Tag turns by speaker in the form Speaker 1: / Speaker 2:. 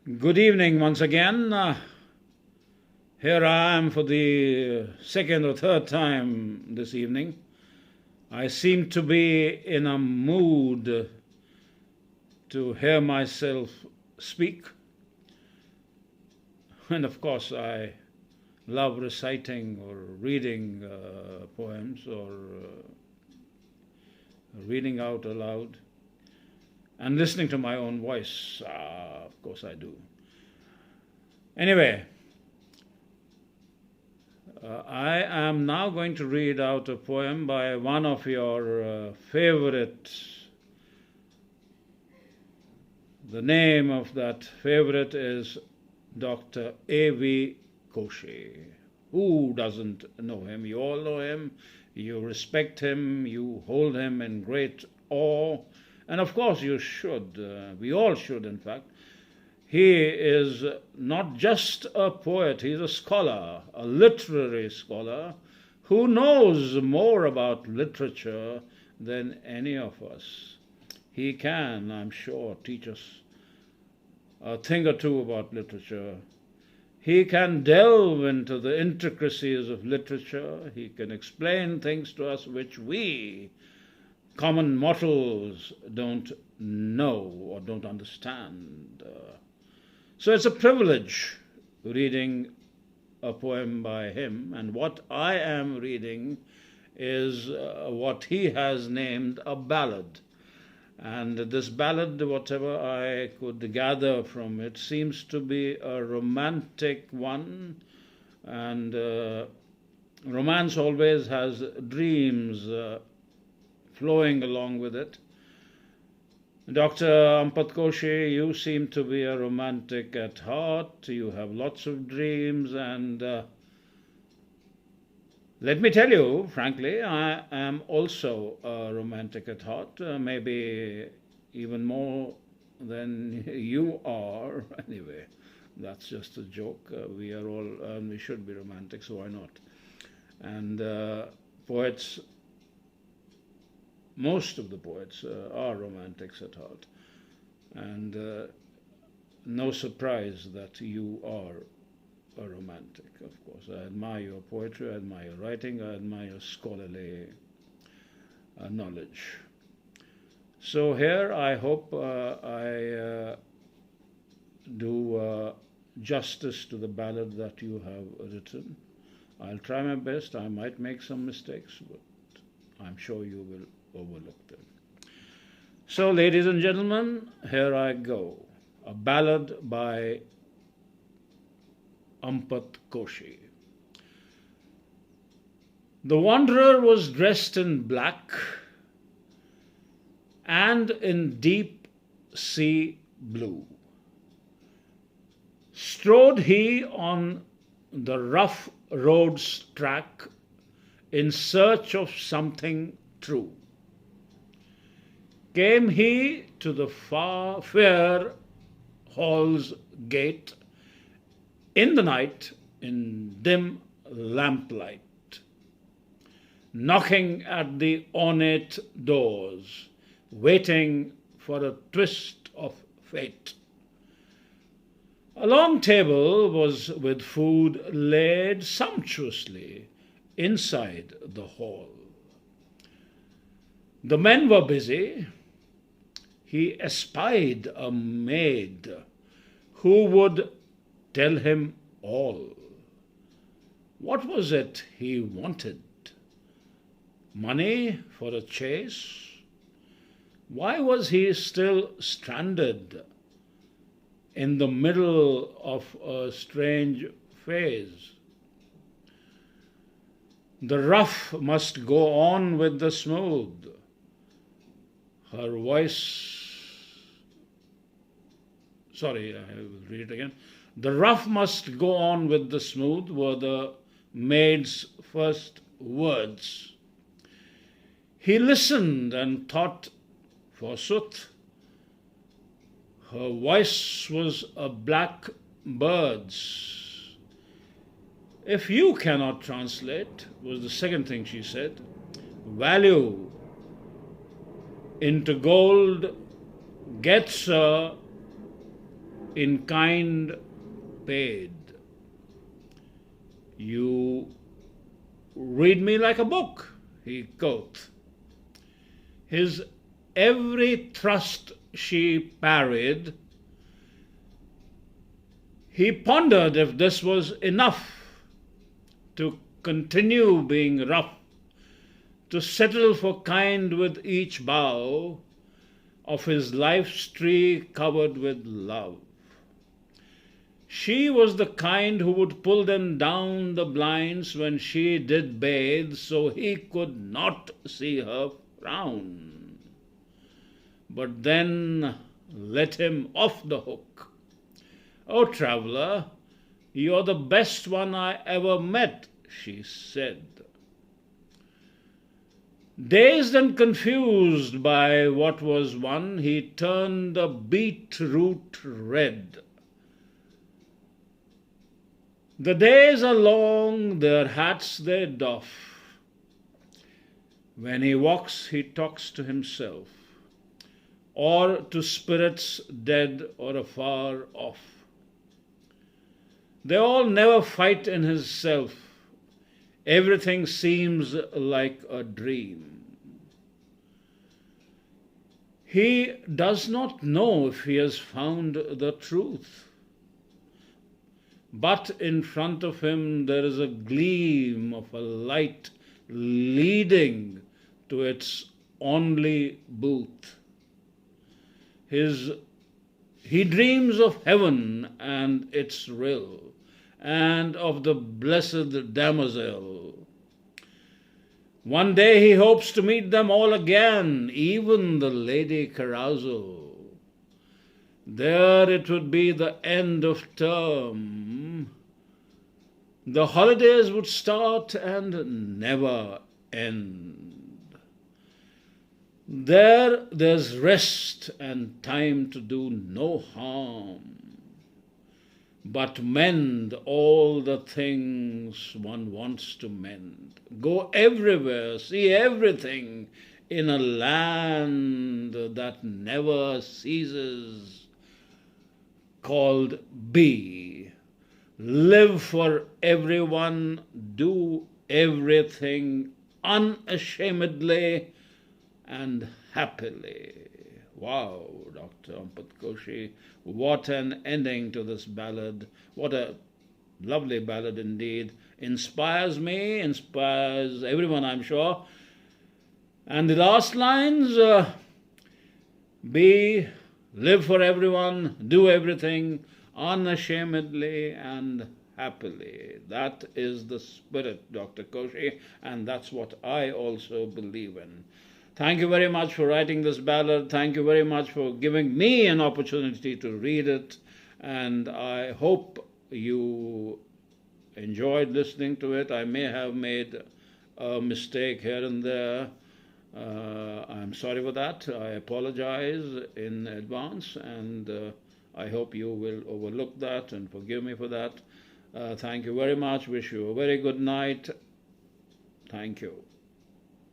Speaker 1: Good evening once again. Here I am for the second or third time this evening. I seem to be in a mood to hear myself speak. And of course, I love reciting or reading poems or reading out aloud and listening to my own voice. Of course, I do. Anyway, I am now going to read out a poem by one of your favorites. The name of that favorite is Dr. A.V. Koshy. Who doesn't know him? You all know him, you respect him, you hold him in great awe, and of course you should. We all should, in fact. He is not just a poet, he's a scholar, a literary scholar, who knows more about literature than any of us. He can, I'm sure, teach us a thing or two about literature. He can delve into the intricacies of literature. He can explain things to us which we, common mortals, don't know or don't understand. So it's a privilege reading a poem by him, and what I am reading is what he has named a ballad. And this ballad, whatever I could gather from it, seems to be a romantic one, and romance always has dreams flowing along with it. Dr. Ampat Koshy, you seem to be a romantic at heart. You have lots of dreams, and let me tell you, frankly, I am also a romantic at heart, maybe even more than you are. Anyway, that's just a joke. We are all, we should be romantic, so why not? And poets, most of the poets are romantics at heart. And no surprise that you are a romantic, of course. I admire your poetry, I admire your writing, I admire your scholarly knowledge. So here I hope I do justice to the ballad that you have written. I'll try my best. I might make some mistakes, but I'm sure you will overlook them. So, ladies and gentlemen, here I go. A ballad by Ampat Koshy. The wanderer was dressed in black and in deep sea blue. Strode he on the rough road's track in search of something true. Came he to the fair hall's gate in the night, in dim lamplight, knocking at the ornate doors, waiting for a twist of fate. A long table was with food laid sumptuously inside the hall. The men were busy. He espied a maid who would tell him all. What was it he wanted? Money for a chase? Why was he still stranded in the middle of a strange phase? The rough must go on with the smooth. Her voice, I will read it again. The rough must go on with the smooth were the maid's first words. He listened and thought, forsooth, her voice was a black bird's. If you cannot translate, was the second thing she said, value into gold gets in kind paid. You read me like a book, he quoth. His every thrust she parried. He pondered if this was enough to continue being rough, to settle for kind with each bow of his life's tree covered with love. She was the kind who would pull them down the blinds when she did bathe, so he could not see her frown. But then let him off the hook. "Oh, traveller, you're the best one I ever met," she said. Dazed and confused by what was won, he turned a beetroot red. The days are long, their hats they doff. When he walks, he talks to himself, or to spirits dead or afar off. They all never fight in his self. Everything seems like a dream. He does not know if he has found the truth. But in front of him there is a gleam of a light leading to its only booth. He dreams of heaven and its rill, and of the blessed damozel. One day he hopes to meet them all again, even the Lady Carousel. There it would be the end of term. The holidays would start and never end. There's rest and time to do no harm, but mend all the things one wants to mend. Go everywhere, see everything in a land that never ceases, called Be. Live for everyone, do everything unashamedly and happily. Wow, Dr. Ampat Koshy, what an ending to this ballad. What a lovely ballad indeed. Inspires me, inspires everyone, I'm sure. And the last lines, live for everyone, do everything unashamedly and happily. That is the spirit, Dr. Koshy, and that's what I also believe in. Thank you very much for writing this ballad. Thank you very much for giving me an opportunity to read it. And I hope you enjoyed listening to it. I may have made a mistake here and there. I'm sorry for that. I apologize in advance, and I hope you will overlook that and forgive me for that. Thank you very much. Wish you a very good night. Thank you.